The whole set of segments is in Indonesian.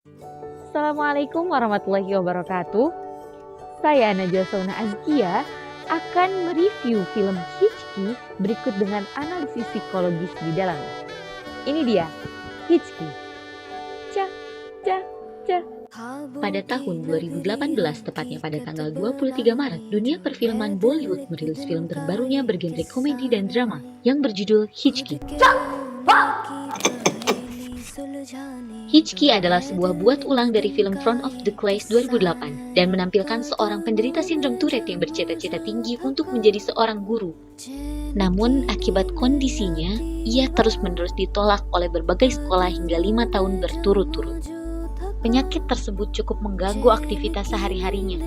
Assalamualaikum warahmatullahi wabarakatuh. Saya Najwa Sauna Azkia akan mereview film Hitchki berikut dengan analisis psikologis di dalamnya. Ini dia, Hitchki. Ca, ca, ca. Pada tahun 2018, tepatnya pada tanggal 23 Maret, dunia perfilman Bollywood merilis film terbarunya bergenre komedi dan drama yang berjudul Hitchki. Hitchki adalah sebuah buat ulang dari film Front of the Class 2008 dan menampilkan seorang penderita sindrom Tourette yang bercita-cita tinggi untuk menjadi seorang guru. Namun, akibat kondisinya, ia terus-menerus ditolak oleh berbagai sekolah hingga 5 tahun berturut-turut. Penyakit tersebut cukup mengganggu aktivitas sehari-harinya.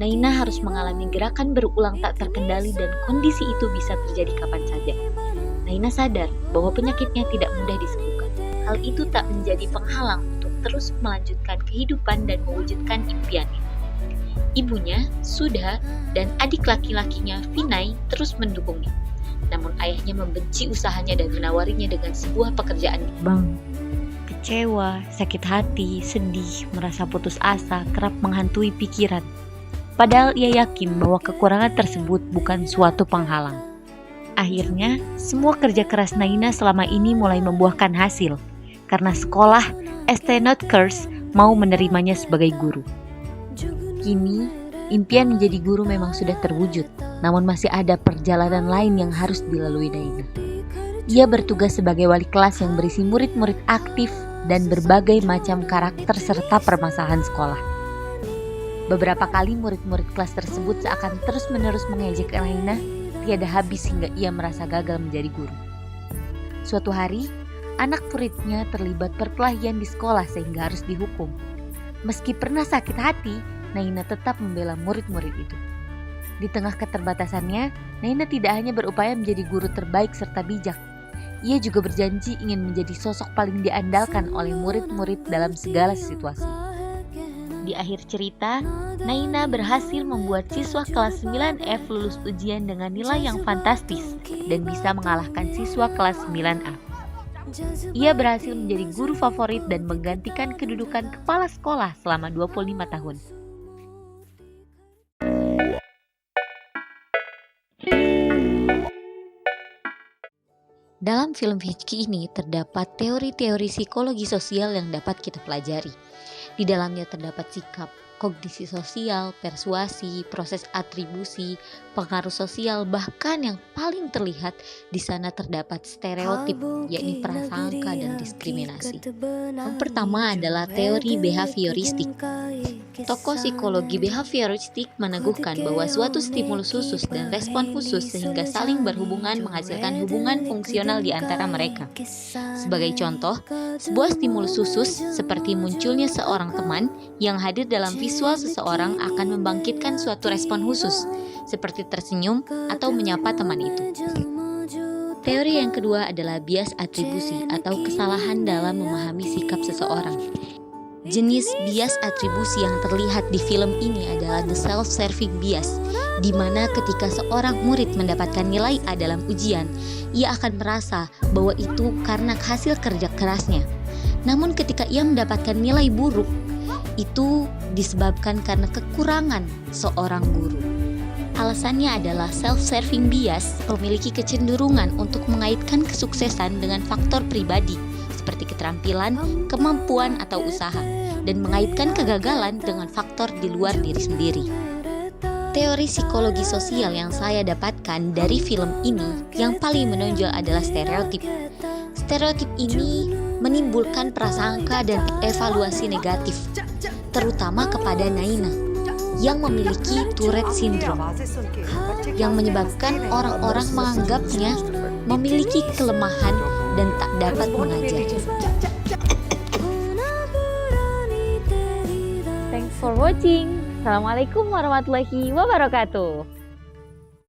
Naina harus mengalami gerakan berulang tak terkendali dan kondisi itu bisa terjadi kapan saja. Naina sadar bahwa penyakitnya tidak mudah disembuhkan. Hal itu tak menjadi penghalang untuk terus melanjutkan kehidupan dan mewujudkan impiannya. Ibunya, Sudha, dan adik laki-lakinya, Vinay, terus mendukungnya. Namun ayahnya membenci usahanya dan menawarinya dengan sebuah pekerjaan. Bang, kecewa, sakit hati, sedih, merasa putus asa, kerap menghantui pikiran. Padahal ia yakin bahwa kekurangan tersebut bukan suatu penghalang. Akhirnya, semua kerja keras Naina selama ini mulai membuahkan hasil. Karena sekolah St. Notker's mau menerimanya sebagai guru. Kini, impian menjadi guru memang sudah terwujud, namun masih ada perjalanan lain yang harus dilalui Naina. Ia bertugas sebagai wali kelas yang berisi murid-murid aktif dan berbagai macam karakter serta permasalahan sekolah. Beberapa kali murid-murid kelas tersebut seakan terus-menerus mengejek Naina, tiada habis hingga ia merasa gagal menjadi guru. Suatu hari, anak muridnya terlibat perkelahian di sekolah sehingga harus dihukum. Meski pernah sakit hati, Naina tetap membela murid-murid itu. Di tengah keterbatasannya, Naina tidak hanya berupaya menjadi guru terbaik serta bijak. Ia juga berjanji ingin menjadi sosok paling diandalkan oleh murid-murid dalam segala situasi. Di akhir cerita, Naina berhasil membuat siswa kelas 9F lulus ujian dengan nilai yang fantastis dan bisa mengalahkan siswa kelas 9A. Ia berhasil menjadi guru favorit dan menggantikan kedudukan kepala sekolah selama 25 tahun. Dalam film Hitchki ini terdapat teori-teori psikologi sosial yang dapat kita pelajari. Di dalamnya terdapat sikap, kognisi sosial, persuasi, proses atribusi, pengaruh sosial, bahkan yang paling terlihat di sana terdapat stereotip, yakni prasangka dan diskriminasi. Yang pertama adalah teori behavioristik. Tokoh psikologi behavioristik meneguhkan bahwa suatu stimulus khusus dan respon khusus sehingga saling berhubungan menghasilkan hubungan fungsional di antara mereka. Sebagai contoh, sebuah stimulus khusus seperti munculnya seorang teman yang hadir dalam visual seseorang akan membangkitkan suatu respon khusus, seperti tersenyum atau menyapa teman itu. Teori yang kedua adalah bias atribusi atau kesalahan dalam memahami sikap seseorang. Jenis bias atribusi yang terlihat di film ini adalah the self-serving bias, di mana ketika seorang murid mendapatkan nilai A dalam ujian, ia akan merasa bahwa itu karena hasil kerja kerasnya. Namun ketika ia mendapatkan nilai buruk, itu disebabkan karena kekurangan seorang guru. Alasannya adalah self-serving bias memiliki kecenderungan untuk mengaitkan kesuksesan dengan faktor pribadi, seperti keterampilan, kemampuan, atau usaha, dan mengaitkan kegagalan dengan faktor di luar diri sendiri. Teori psikologi sosial yang saya dapatkan dari film ini yang paling menonjol adalah stereotip. Stereotip ini menimbulkan prasangka dan evaluasi negatif, terutama kepada Naina yang memiliki Tourette syndrome, yang menyebabkan orang-orang menganggapnya memiliki kelemahan dan tak dapat mengajar. Thanks for watching. Assalamualaikum warahmatullahi wabarakatuh.